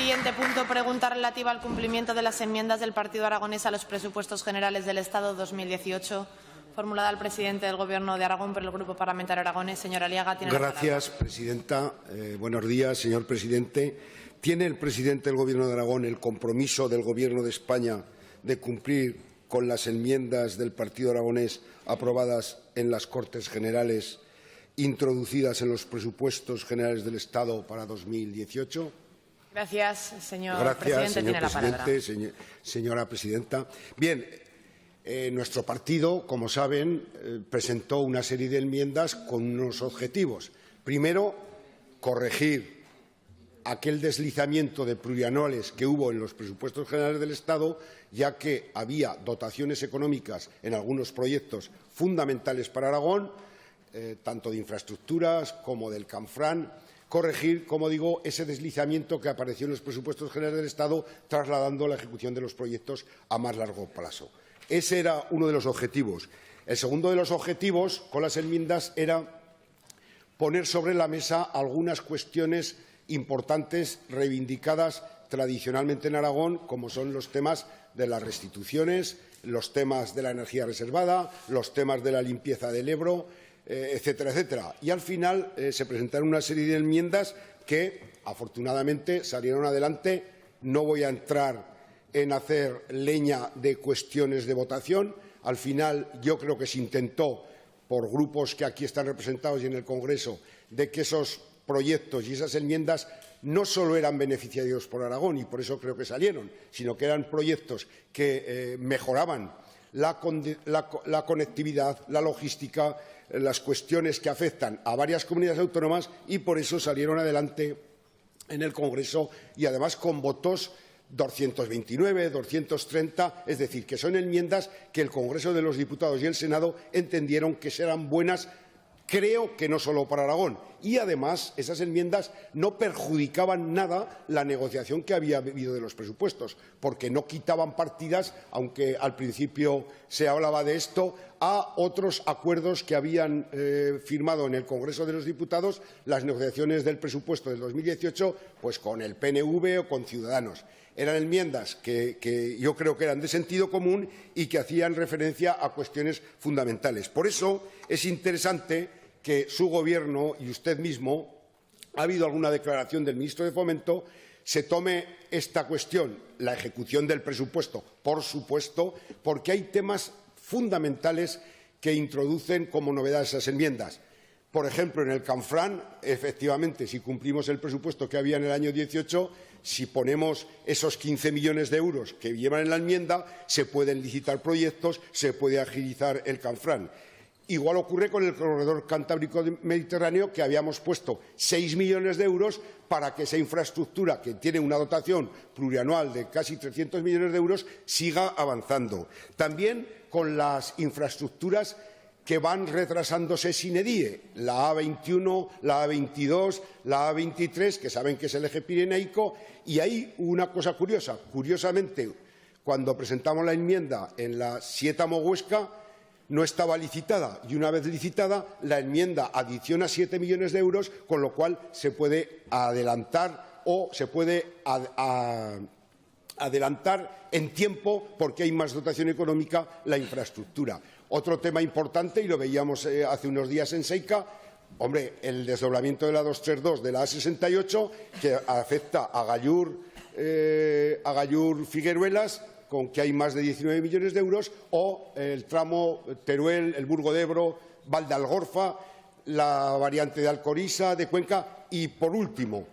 Siguiente punto, pregunta relativa al cumplimiento de las enmiendas del Partido Aragonés a los presupuestos generales del Estado 2018, formulada al presidente del Gobierno de Aragón por el Grupo Parlamentario Aragonés. Señora Aliaga, tiene la palabra. Gracias, presidenta. Buenos días, señor presidente. ¿Tiene el presidente del Gobierno de Aragón el compromiso del Gobierno de España de cumplir con las enmiendas del Partido Aragonés aprobadas en las Cortes Generales, introducidas en los presupuestos generales del Estado para 2018? Gracias, señor Gracias, presidente. Tiene la palabra. Señora presidenta. Bien, nuestro partido, como saben, presentó una serie de enmiendas con unos objetivos. Primero, corregir aquel deslizamiento de plurianuales que hubo en los presupuestos generales del Estado, ya que había dotaciones económicas en algunos proyectos fundamentales para Aragón, tanto de infraestructuras como del Canfrán. Corregir, como digo, ese deslizamiento que apareció en los presupuestos generales del Estado, trasladando la ejecución de los proyectos a más largo plazo. Ese era uno de los objetivos. El segundo de los objetivos, con las enmiendas, era poner sobre la mesa algunas cuestiones importantes reivindicadas tradicionalmente en Aragón, como son los temas de las restituciones, los temas de la energía reservada, los temas de la limpieza del Ebro, etcétera, etcétera. Y al final se presentaron una serie de enmiendas que, afortunadamente, salieron adelante. No voy a entrar en hacer leña de cuestiones de votación. Al final, yo creo que se intentó, por grupos que aquí están representados y en el Congreso, de que esos proyectos y esas enmiendas no solo eran beneficiarios por Aragón, y por eso creo que salieron, sino que eran proyectos que mejoraban la conectividad, la logística, las cuestiones que afectan a varias comunidades autónomas, y por eso salieron adelante en el Congreso, y además con votos 229, 230, es decir, que son enmiendas que el Congreso de los Diputados y el Senado entendieron que serán buenas, creo que no solo para Aragón. Y además esas enmiendas no perjudicaban nada la negociación que había habido de los presupuestos, porque no quitaban partidas, aunque al principio se hablaba de esto, a otros acuerdos que habían firmado en el Congreso de los Diputados las negociaciones del presupuesto del 2018, pues con el PNV o con Ciudadanos. Eran enmiendas que yo creo que eran de sentido común y que hacían referencia a cuestiones fundamentales. Por eso es interesante que su Gobierno y usted mismo, ha habido alguna declaración del ministro de Fomento, se tome esta cuestión, la ejecución del presupuesto, por supuesto, porque hay temas fundamentales que introducen como novedad esas enmiendas. Por ejemplo, en el Canfrán, efectivamente, si cumplimos el presupuesto que había en el año 18, si ponemos esos 15 millones de euros que llevan en la enmienda, se pueden licitar proyectos, se puede agilizar el Canfrán. Igual ocurre con el corredor cantábrico mediterráneo, que habíamos puesto 6 millones de euros para que esa infraestructura, que tiene una dotación plurianual de casi 300 millones de euros, siga avanzando. También con las infraestructuras que van retrasándose sine die, la A21, la A22, la A23, que saben que es el eje pirenaico, y hay una cosa curiosa. Curiosamente, cuando presentamos la enmienda en la Sieta-Mohuesca, no estaba licitada, y una vez licitada, la enmienda adiciona 7 millones de euros, con lo cual se puede adelantar o se puede adelantar en tiempo, porque hay más dotación económica, la infraestructura. Otro tema importante, y lo veíamos hace unos días en Seica, hombre, el desdoblamiento de la 232 de la A68, que afecta a Gallur-Figueruelas, con que hay más de 19 millones de euros, o el tramo Teruel, el Burgo de Ebro, Valdealgorfa, la variante de Alcoriza, de Cuenca, y, por último,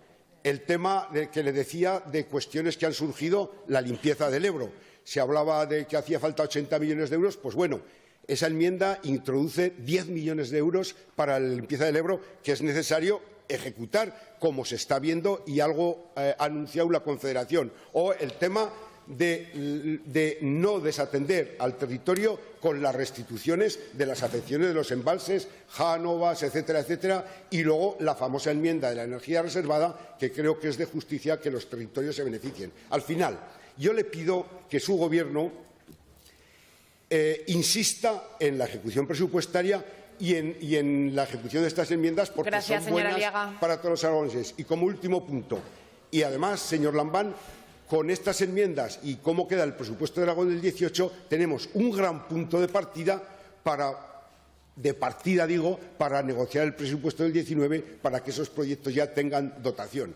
el tema que le decía de cuestiones que han surgido, la limpieza del Ebro. Se hablaba de que hacía falta 80 millones de euros, pues bueno, esa enmienda introduce 10 millones de euros para la limpieza del Ebro, que es necesario ejecutar, como se está viendo, y algo ha anunciado la Confederación. O el tema de no desatender al territorio con las restituciones de las afecciones de los embalses, Jánovas, etcétera, etcétera, y luego la famosa enmienda de la energía reservada, que creo que es de justicia que los territorios se beneficien. Al final, yo le pido que su Gobierno insista en la ejecución presupuestaria y en la ejecución de estas enmiendas, porque son buenas para todos los aragoneses. Y como último punto, Y además, señor Lambán, con estas enmiendas y cómo queda el presupuesto de Aragón del 18, tenemos un gran punto de partida para negociar el presupuesto del 19 para que esos proyectos ya tengan dotación.